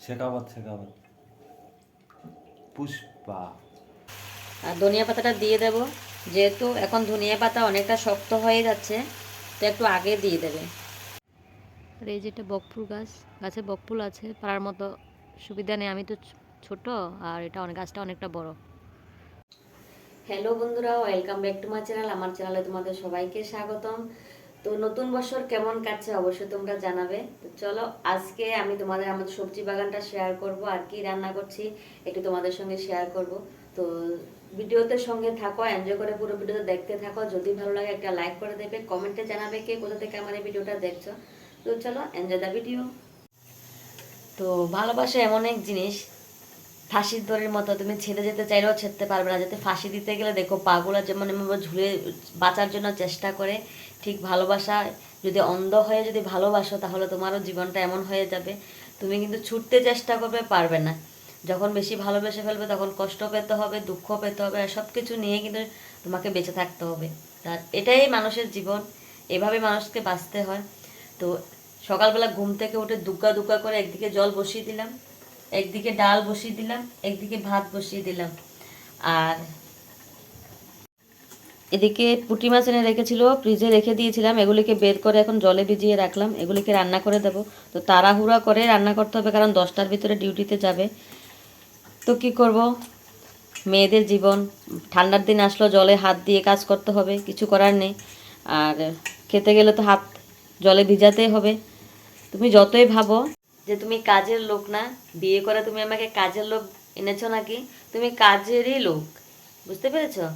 শেখাবত শেখাবত পুষ্পা। আর ধনিয়া পাতাটা দিয়ে দেব, যেহেতু এখন ধনিয়া পাতা অনেকটা শক্ত হয়ে যাচ্ছে, তো একটু আগে দিয়ে দেবে। আর এই যেটা বকফুল গাছ, গাছে বকফুল আছে, পারার মতো সুবিধা নেই, আমি তো ছোট, আর এটা গাছটা অনেকটা বড়। হ্যালো বন্ধুরা, welcome back to my channel. আমার চ্যানেলে তোমাদের সবাইকে স্বাগতম। তো নতুন বছর কেমন কাটছে অবশ্যই তোমরা জানাবে। তো চলো, আজকে আমি তোমাদের আমাদের সবজি বাগানটা শেয়ার করব, আর কি রান্না করছি একটু তোমাদের সঙ্গে শেয়ার করব। তো ভিডিওতে সঙ্গে থাকো, এনজয় করে পুরো ভিডিওতে দেখতে থাকো। যদি ভালো লাগে একটা লাইক করে দেবে, কমেন্টে জানাবে কে কোথা থেকে আমার এই ভিডিওটা দেখছো। তো চলো, এনজয় দ্য ভিডিও। তো ভালোবাসা এমন এক জিনিস, ফাঁসির দড়ির মতো, তুমি ছেড়ে যেতে চাইলেও ছেড়তে পারবে না। যাতে ফাঁসি দিতে গেলে দেখো পাগুলা যেমন এমন ঝুলে বাঁচার জন্য চেষ্টা করে, ঠিক ভালোবাসা যদি অন্ধ হয়ে যদি ভালোবাসো, তাহলে তোমারও জীবনটা এমন হয়ে যাবে, তুমি কিন্তু ছুটতে চেষ্টা করবে, পারবে না। যখন বেশি ভালোবেসে ফেলবে তখন কষ্ট পেতে হবে, দুঃখ পেতে হবে, আর সব কিছু নিয়ে কিন্তু তোমাকে বেঁচে থাকতে হবে। তার এটাই মানুষের জীবন, এভাবে মানুষকে বাঁচতে হয়। তো সকালবেলা ঘুম থেকে উঠে দুগ্গা দুগ্গা করে একদিকে জল বসিয়ে দিলাম, একদিকে ডাল বসিয়ে দিলাম, একদিকে ভাত বসিয়ে দিলাম। আর এদিকে পুঁটি মাছ এনে রেখেছিল, ফ্রিজে রেখে দিয়েছিলাম, এগুলিকে বের করে এখন জলে ভিজিয়ে রাখলাম, এগুলিকে রান্না করে দেবো। তো তাড়াহুড়া করে রান্না করতে হবে, কারণ 10টার ভিতরে ডিউটিতে যাবে। তো কি করব, মেয়েদের জীবন, ঠান্ডার দিন আসলো জলে হাত দিয়ে কাজ করতে হবে, কিছু করার নেই। আর খেতে গেলে তো হাত জলে ভিজাতেই হবে। তুমি যতই ভাবো যে তুমি কাজের লোক না, বিয়ে করে তুমি আমাকে কাজের লোক এনেছো নাকি, তুমি কাজেরই লোক, বুঝতে পেরেছো?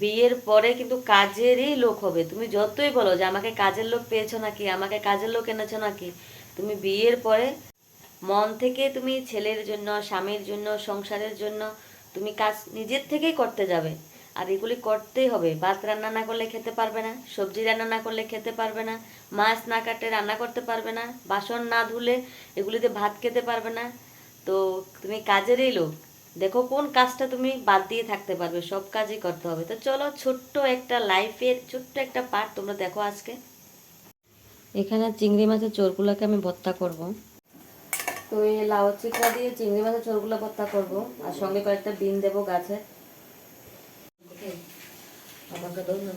বিয়ের পরে কিন্তু কাজেরই লোক হবে। তুমি যতই বলো যে আমাকে কাজের লোক পেয়েছো নাকি, আমাকে কাজের লোক এনেছো নাকি, তুমি বিয়ের পরে মন থেকে তুমি ছেলের জন্য, স্বামীর জন্য, সংসারের জন্য তুমি কাজ নিজের থেকেই করতে যাবে। আর এগুলি করতেই হবে। ভাত রান্না না করলে খেতে পারবে না, সবজি রান্না না করলে খেতে পারবে না, মাছ না কাটে রান্না করতে পারবে না, বাসন না ধুলে এগুলিতে ভাত খেতে পারবে না। তো তুমি কাজেরই লোক, দেখো কোন কাজটা তুমি বাদ দিয়ে থাকতে পারবে, সব কাজই করতে হবে। তো চলো, ছোট্ট একটা লাইফের ছোট্ট একটা পার্ট তোমরা দেখো আজকে। এখানে চিংড়ি মাছের চোরগুলোকে আমি ভর্তা করব। তো এই লাউ চিকড়া দিয়ে চিংড়ি মাছের ঝোলগুলো ভর্তা করবো, আর সঙ্গে কয়েকটা বিন দেবো গাছে। আমাকে দাও না।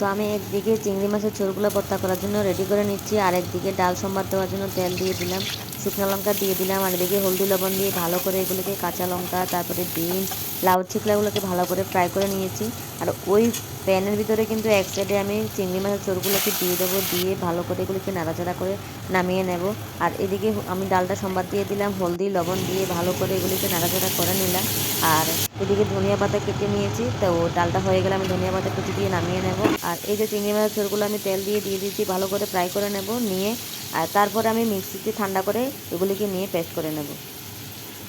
তো আমি একদিকে চিংড়ি মাছের ঝোলগুলো ভর্তা করার জন্য রেডি করে নিচ্ছি, আর একদিকে ডাল সম্বাদ দেওয়ার জন্য তেল দিয়ে দিলাম, শুকনো লঙ্কা দিয়ে দিলাম, আর এদিকে হলদি লবণ দিয়ে ভালো করে এগুলোকে, কাঁচা লঙ্কা, তারপরে বিন, লাউ চিকলাগুলোকে ভালো করে ফ্রাই করে নিয়েছি। আর ওই প্যানের ভিতরে কিন্তু এক সাইডে আমি চিংড়ি মাছের ঝোলগুলোকে দিয়ে দেবো, দিয়ে ভালো করে এগুলোকে নাড়াচাড়া করে নামিয়ে নেব। আর এদিকে আমি ডালটা সম্বাদ দিয়ে দিলাম, হলদি লবণ দিয়ে ভালো করে এগুলিকে নাড়াচাড়া করে নিলাম। আর এদিকে ধনিয়া পাতা কেটে নিয়েছি, তো ডালটা হয়ে গেলে আমি ধনিয়া পাতা কুচি দিয়ে নামিয়ে নেব। আর এই যে চিংড়ি মাছের ঝোলগুলো আমি তেল দিয়ে দিয়েছি, ভালো করে ফ্রাই করে নেব নিয়ে, আর তারপরে আমি মিক্সিতে ঠান্ডা করে এগুলিকে নিয়ে পেস্ট করে নেব।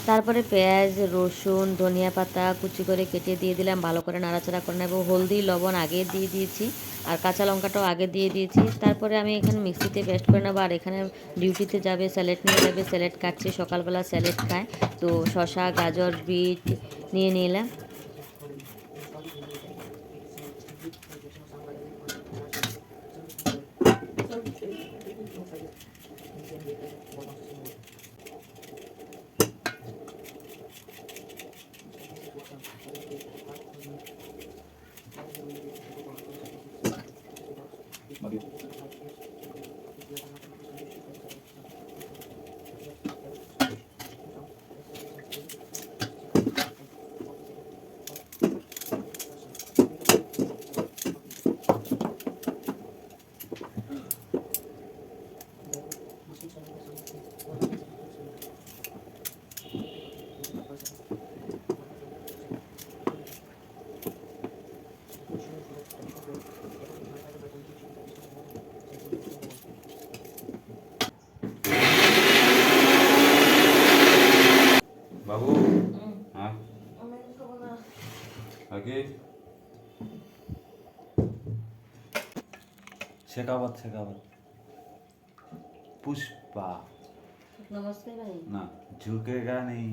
তারপরে পেঁয়াজ, রসুন, ধনিয়া পাতা কুচি করে কেটে দিয়ে দিলাম, ভালো করে নাড়াচাড়া করে নেব। হলদি, লবণ আগে দিয়ে দিয়েছি আর কাঁচা লঙ্কাটাও আগে দিয়ে দিয়েছি। তারপরে আমি এখানে মিক্সিতে পেস্ট করে নেবো। আর এখানে ডিউটিতে যাবে, স্যালাড নিয়ে যাবে, স্যালাড কাটছি, সকালবেলা স্যালাড খায় তো শসা, গাজর, বিট নিয়ে নিলাম। বাবু হ্যাঁ আগে শেখাবত পুষ্পা नमस्ते भाई। না ঝুঁকেগা নেই।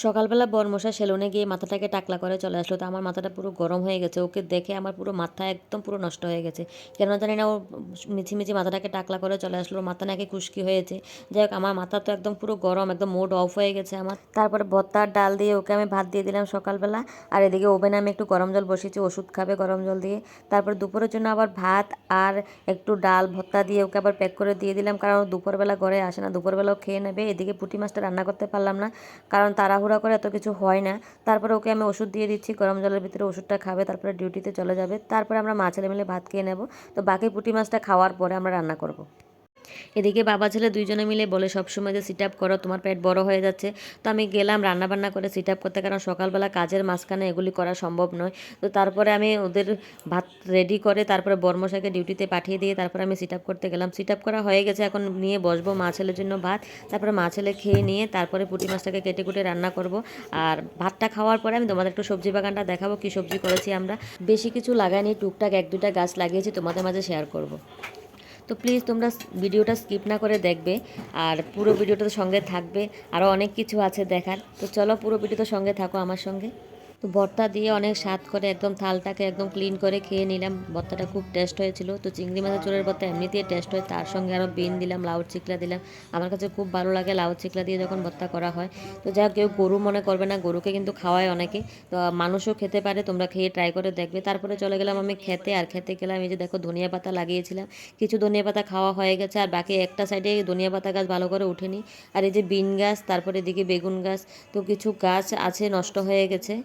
সকালবেলা বরমশা সেলুনে গিয়ে মাথাটাকে টাকলা করে চলে আসলো, তো আমার মাথাটা পুরো গরম হয়ে গেছে। ওকে দেখে আমার পুরো মাথা একদম পুরো নষ্ট হয়ে গেছে, কেন জানি না। ও মিছিমিছি মাথাটাকে টাকলা করে চলে আসলো, ওর মাথা নাকি খুশকি হয়েছে। যাই হোক, আমার মাথা তো একদম পুরো গরম, একদম মুড অফ হয়ে গেছে আমার। তারপরে ভর্তার ডাল দিয়ে ওকে আমি ভাত দিয়ে দিলাম সকালবেলা। আর এদিকে ওভেনে আমি একটু গরম জল বসিয়েছি, ওষুধ খাবে গরম জল দিয়ে। তারপর দুপুরের জন্য আবার ভাত আর একটু ডাল ভর্তা দিয়ে ওকে আবার প্যাক করে দিয়ে দিলাম, কারণ দুপুরবেলা ঘরে আসে না, দুপুরবেলাও খেয়ে নেবে। এদিকে পুঁটি মাছটা রান্না করতে পারলাম না, কারণ তাড়াহুড়া করে এত কিছু হয় না। তারপরে ওকে আমি ওষুধ দিয়ে দিচ্ছি, গরম জলের ভিতরে ওষুধটা খাবে, তারপরে ডিউটিতে চলে যাবে। তারপরে আমরা মা ছেলে মিলে ভাত খেয়ে নেব। তো বাকি পুঁটি মাছটা খাওয়ার পরে আমরা রান্না করব। এদিকে বাবা ছেলে দুইজনে মিলে বলে সবসময় যে সিট আপ করো, তোমার পেট বড় হয়ে যাচ্ছে। তো আমি গেলাম রান্নাবান্না করে সিট আপ করতে, কারণ সকালবেলা কাজের মাঝখানে এগুলি করা সম্ভব নয়। তো তারপরে আমি ওদের ভাত রেডি করে তারপরে বর্মশাকে ডিউটিতে পাঠিয়ে দিয়ে তারপরে আমি সিট আপ করতে গেলাম। সিট আপ করা হয়ে গেছে, এখন নিয়ে বসবো মা ছেলের জন্য ভাত। তারপরে মা ছেলে খেয়ে নিয়ে তারপরে পুঁটি মাছটাকে কেটে কুটে রান্না করব। আর ভাতটা খাওয়ার পরে আমি তোমাদের একটু সবজি বাগানটা দেখাবো, কি সবজি করেছি আমরা। বেশি কিছু লাগাইনি, টুকটাক এক দুইটা গাছ লাগিয়েছি, তোমাদের মাঝে শেয়ার করব। তো প্লিজ তোমরা ভিডিওটা স্কিপ না করে দেখবে, আর পুরো ভিডিওটার সঙ্গে থাকবে। আরও অনেক কিছু আছে দেখার, তো চলো পুরো ভিডিওটার সঙ্গে থাকো আমার সঙ্গে। তো ভর্তা দিয়ে অনেক স্বাদ করে একদম থালটাকে একদম ক্লিন করে খেয়ে নিলাম। ভর্তাটা খুব টেস্ট হয়েছিল। তো চিংড়ি মাছের ঝোলের ভর্তা এমনিতেই টেস্ট হয়, তার সঙ্গে আরও বিন দিলাম, লাউর চিকলা দিলাম। আমার কাছে খুব ভালো লাগে লাউর চিকলা দিয়ে যখন ভর্তা করা হয়। তো যা কেউ গরু মনে করবে না, গরুকে কিন্তু খাওয়ায় অনেকে, তো মানুষও খেতে পারে, তোমরা খেয়ে ট্রাই করে দেখবে। তারপরে চলে গেলাম আমি খেতে, আর খেতে গেলাম এই যে দেখো ধনিয়া পাতা লাগিয়েছিলাম, কিছু ধনিয়া পাতা খাওয়া হয়ে গেছে, আর বাকি একটা সাইডে ধনিয়া পাতা গাছ ভালো করে উঠেনি। আর এই যে বিন গাছ, তারপরে এদিকে বেগুন গাছ, তো কিছু গাছ আছে নষ্ট হয়ে গেছে।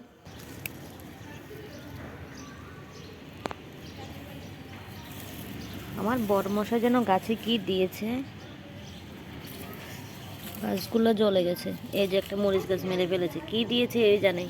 আমার বরমশাই যেন গাছে কি দিয়েছে, গাছগুলো জ্বলে গেছে। এই যে একটা মরিচ গাছ মেরে ফেলেছে, কি দিয়েছে এই জানে।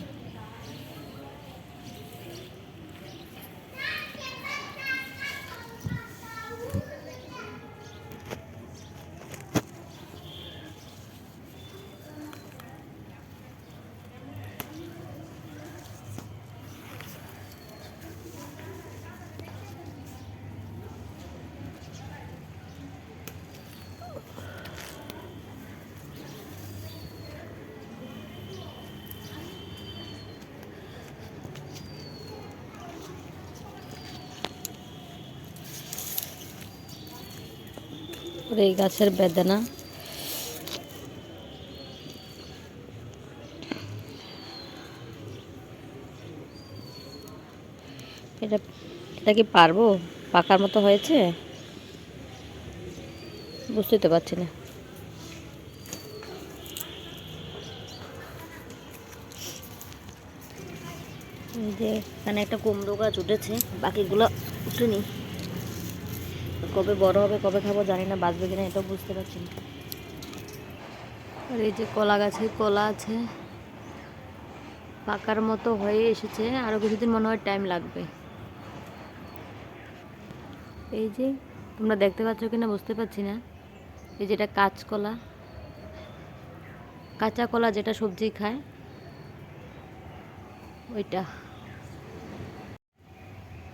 এই গাছের বেদানা, এটা এটা কি পারবো? পাকার মতো হয়েছে, বুঝতে তো পারছি না। এই যে এখানে একটা কুমড়ো গাছ উঠেছে, বাকিগুলো উঠেনি। কবে বড় হবে, কবে খাবো জানি না, বাঁচবে কিনা এটাও বুঝতে পারছি না। আর এই যে কলা গাছে কলা আছে, পাকার মতো হয়ে এসেছে, আরও কিছুদিন মনে হয় টাইম লাগবে। এই যে তোমরা দেখতে পাচ্ছ কিনা বুঝতে পারছি না, এই যেটা কাঁচকলা, কাঁচা কলা যেটা সবজি খায় ওইটা।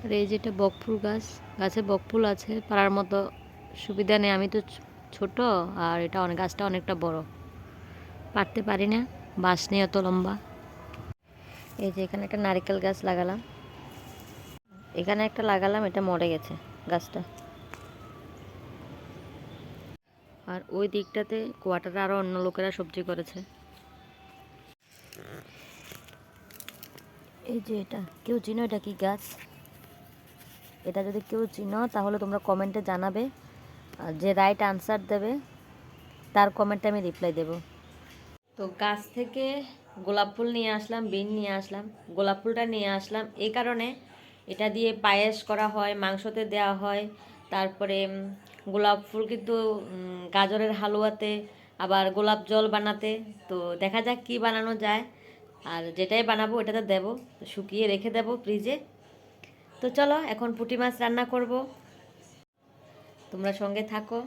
আর এই যেটা বকফুল গাছ, গাছে বকফুল আছে, পারার মতো সুবিধা নেই, আমি তো ছোট, আর এটা অনেক গাছটা অনেকটা বড়, পারতে পারি না, বাঁশ নেই অত লম্বা। এই যে এখানে একটা নারকেল গাছ লাগালাম, এখানে একটা লাগালাম, এটা মরে গেছে গাছটা। আর ওই দিকটাতে কোয়ার্টারে আরও অন্য লোকেরা সবজি করেছে। এই যে এটা কেউ চিনো, এটা কি গাছ? এটা যদি কেউ চিনো তাহলে তোমরা কমেন্টে জানাবে, আর যে রাইট আনসার দেবে তার কমেন্টে আমি রিপ্লাই দেব। তো গাছ থেকে গোলাপ ফুল নিয়ে আসলাম, বিন নিয়ে আসলাম। গোলাপ ফুলটা নিয়ে আসলাম এই কারণে, এটা দিয়ে পায়েস করা হয়, মাংসতে দেওয়া হয়। তারপরে গোলাপ ফুল কিন্তু গাজরের হালুয়াতে, আবার গোলাপ জল বানাতে। তো দেখা যাক কি বানানো যায়, আর যেটাই বানাবো ওটাতে দেবো, শুকিয়ে রেখে দেবো ফ্রিজে। তো চলো এখন পুঁটি মাছ রান্না করব, তোমরা সঙ্গে থাকো।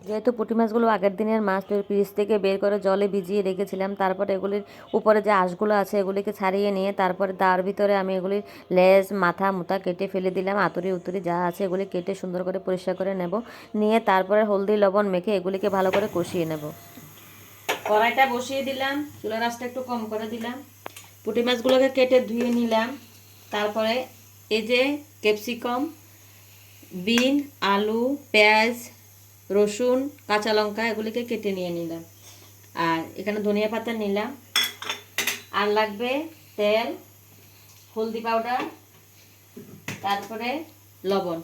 যেহেতু পুঁটি মাছগুলো আগের দিনের মাছ, তো ফ্রিজ থেকে বের করে জলে ভিজিয়ে রেখেছিলাম, তারপরে এগুলির উপরে যে আঁশগুলো আছে এগুলিকে ছাড়িয়ে নিয়ে তারপরে তার ভিতরে আমি এগুলির লেজ মাথা মুথা কেটে ফেলে দিলাম, আতুরি উতুরি যা আছে এগুলি কেটে সুন্দর করে পরিষ্কার করে নেব, নিয়ে তারপরে হলদি লবণ মেখে এগুলিকে ভালো করে কষিয়ে নেব। কড়াইটা বসিয়ে দিলাম, চুলার আঁচটা একটু কম করে দিলাম, পুঁটি মাছগুলোকে কেটে ধুয়ে নিলাম। তারপরে এই যে ক্যাপসিকাম, বিন, আলু, পেঁয়াজ, রসুন, কাঁচা লঙ্কা এগুলিকে কেটে নিয়ে নিলাম। আর এখানে ধনিয়া পাতা নিলাম, আর লাগবে তেল, হলদি পাউডার, তারপরে লবণ।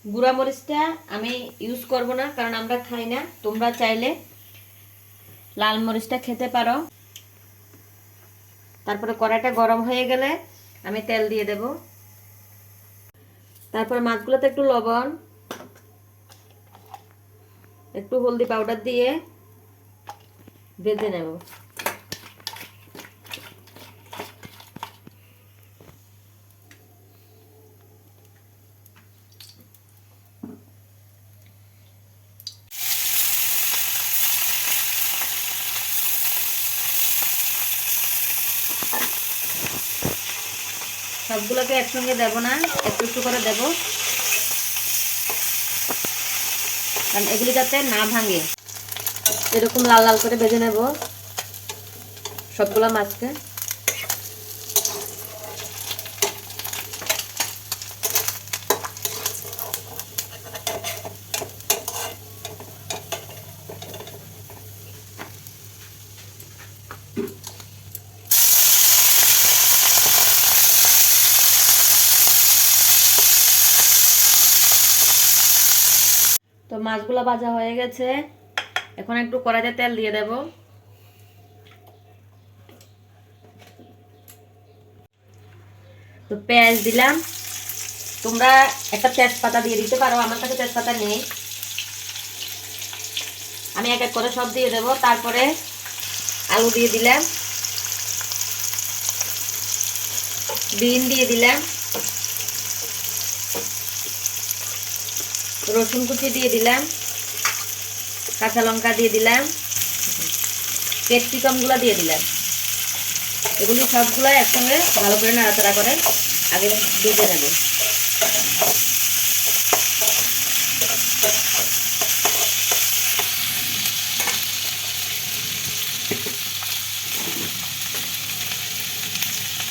গুঁড়া মরিচটা আমি ইউজ করব না, কারণ আমরা খাই না, তোমরা চাইলে লাল মরিচটা খেতে পারো। তারপরে কড়াইটা গরম হয়ে গেলে আমি তেল দিয়ে দেব। তারপরে মাছগুলোতে একটু লবণ, একটু হলদি পাউডার দিয়ে ভেজে নেব। সবগুলোকে একসঙ্গে দেব না, একটু একটু করে দেব, কারণ এগুলি যাতে না ভাঙে। এরকম লাল লাল করে ভেজে নেব সবগুলো মাছকে। তো মাছগুলো ভাজা হয়ে গেছে, এখন একটু কড়াইতে তেল দিয়ে দেব। তো পেঁয়াজ দিলাম, তোমরা একটা তেজপাতা দিয়ে দিতে পারো, আমার কাছে তেজপাতা নেই। আমি এক এক করে সব দিয়ে দেব। তারপরে আলু দিয়ে দিলাম, বিন দিয়ে দিলাম, রসুন কুচি দিয়ে দিলাম, কাঁচা লঙ্কা দিয়ে দিলাম, ক্যাপসিকামগুলো দিয়ে দিলাম। এগুলি সবগুলো একসঙ্গে ভালো করে নাড়াচাড়া করে আগে ভেজে নেব।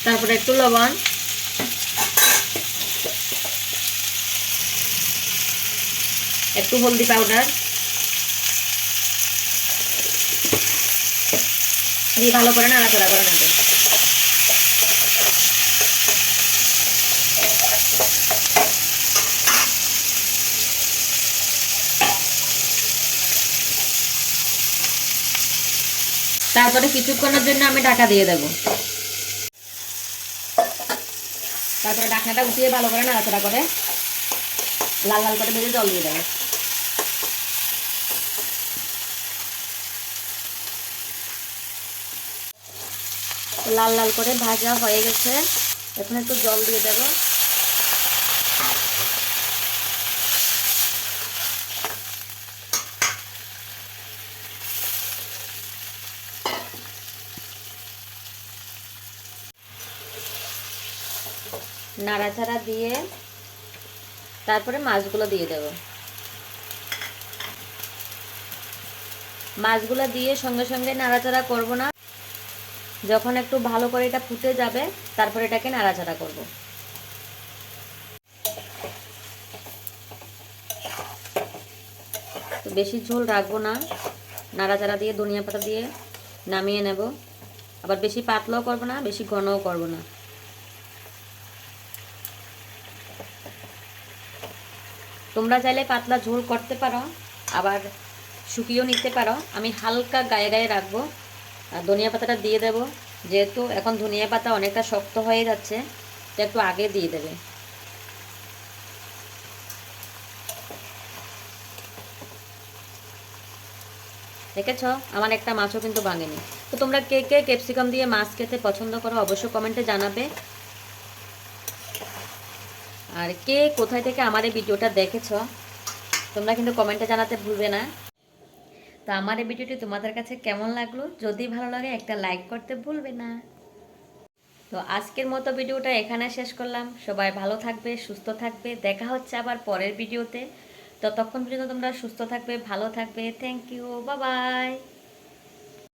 তারপরে একটু লবণ, একটু হলদি পাউডার দিয়ে ভালো করে নাড়াচাড়া করে নেব। তারপরে কিছুক্ষণের জন্য আমি ঢাকা দিয়ে দেব। তারপরে ঢাকনাটা উঠিয়ে ভালো করে নাড়াচাড়া করে লাল লাল করে ভেজে জল দিয়ে দেবো। লাল লাল করে ভাজা হয়ে গেছে, এখন একটু জল দিয়ে দেব। নাড়াচাড়া দিয়ে তারপরে মাছগুলো দিয়ে দেব। মাছগুলো দিয়ে সঙ্গে সঙ্গে নাড়াচাড়া করব না, যখন একটু ভালো করে এটা ফুটে যাবে তারপরে এটাকে নাড়াচাড়া করব। তো বেশি ঝোল রাখবো না, নাড়াচাড়া দিয়ে ধনিয়া পাতা দিয়ে নামিয়ে নেব। আবার বেশি পাতলাও করব না, বেশি ঘনও করব না। তোমরা চাইলে পাতলা ঝোল করতে পারো, আবার শুকিয়েও নিতে পারো। আমি হালকা গায়ে গায়ে রাখবো। আর ধনিয়া পাতাটা দিয়ে দেব, যেহেতু এখন ধনিয়া পাতা অনেকটা শক্ত হয়ে যাচ্ছে, তো একটু আগে দিয়ে দেবে। দেখেছ আমার একটা মাছও কিন্তু ভাঙেনি। তো তোমরা কে কে ক্যাপসিকাম দিয়ে মাছ খেতে পছন্দ করো অবশ্যই কমেন্টে জানাবে। আর কে কোথায় থেকে আমার এই ভিডিওটা দেখেছো তোমরা কিন্তু কমেন্টে জানাতে ভুলবে না। তো আমার এই ভিডিওটি তোমাদের কাছে কেমন লাগলো, যদি ভালো লাগে একটা লাইক করতে ভুলবে না। তো আজকের মতো ভিডিওটা এখানে শেষ করলাম। সবাই ভালো থাকবে, সুস্থ থাকবে, দেখা হচ্ছে আবার পরের ভিডিওতে। ততক্ষণ পর্যন্ত তোমরা সুস্থ থাকবে, ভালো থাকবে। Thank you, bye by.